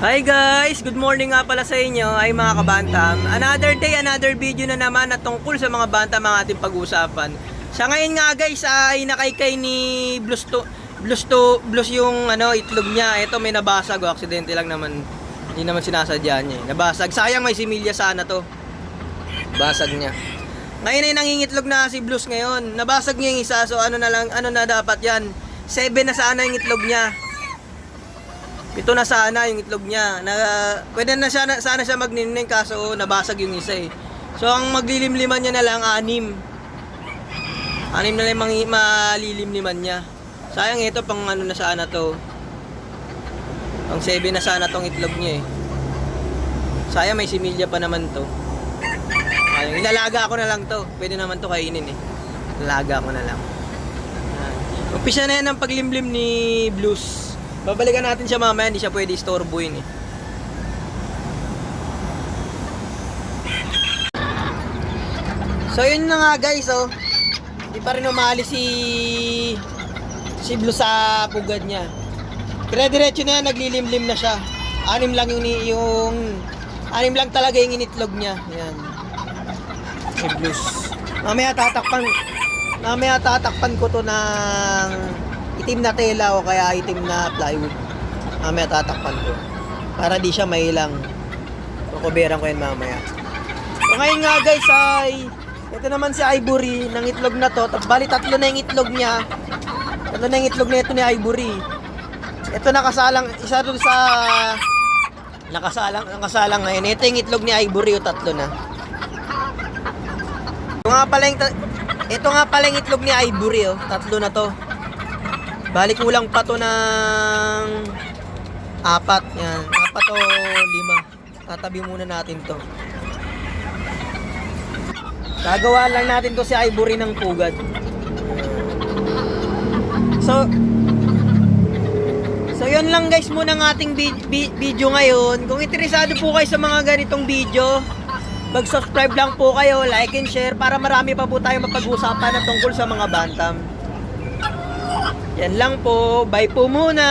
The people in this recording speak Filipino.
Hi guys! Good morning nga pala sa inyo ay mga kabantam. Another day, another video na naman na tungkol sa mga bantam ang ating pag-uusapan. Sa ngayon nga guys ay nakaykay ni Blues yung itlog niya. Ito may nabasag, aksidente lang naman. Hindi naman sinasadya niya. Nabasag. Sayang may similya sana to. Basag niya. Ngayon ay nangingitlog na si Blues ngayon. Nabasag niya yung isa, so ano na dapat yan? 7 na sana yung itlog niya. Ito na sana yung itlog niya. Pwede na sana siya magnineng kaso nabasag yung isa eh. So ang maglilimliman niya na lang 6. 6 na lang malilimliman niya. Sayang ito pang ano na sana to. Pang 7 na sana tong itlog niya eh. Sayang may similya pa naman to. Sayang, ilalaga ko na lang to. Pwede naman to kainin eh. Ilalaga ko na lang. Umpisa na yan ang paglimlim ni Blues. Babalikan natin siya mamaya, hindi siya pwede istorbohin eh. So yun na nga guys, oh. Hindi pa rin umaalis si Blue sa pugad niya. Dire-diretso na yan, naglilimlim na siya. 6 lang yung 6 lang talaga yung initlog niya. Yan. Si Blues. Mamaya tatakpan ko to ng itim na tela o kaya itim na plywood. Mamaya tatakpan ko para di siya mailang. Kukuberan ko yan mamaya. So ngayon nga guys ay ito naman si Ivory ng itlog na to. Bali 3 na yung itlog niya. 3 na yung itlog nito ni Ivory. Ito nakasalang isa dun sa nakasalang ngayon. Ito yung itlog ni Ivory, 3 na. Ito nga pala yung itlog ni Ivory, 3 na to. Balik kulang pa to ng 4. Yan. 4 o 5. Tatabi muna natin to. Gagawa lang natin to si Ivory ng pugad. So yun lang guys muna ng ating video ngayon. Kung interesado po kayo sa mga ganitong video, mag-subscribe lang po kayo, like and share para marami pa po tayong mapag-usapan na tungkol sa mga bantam. Yan lang po. Bye po muna.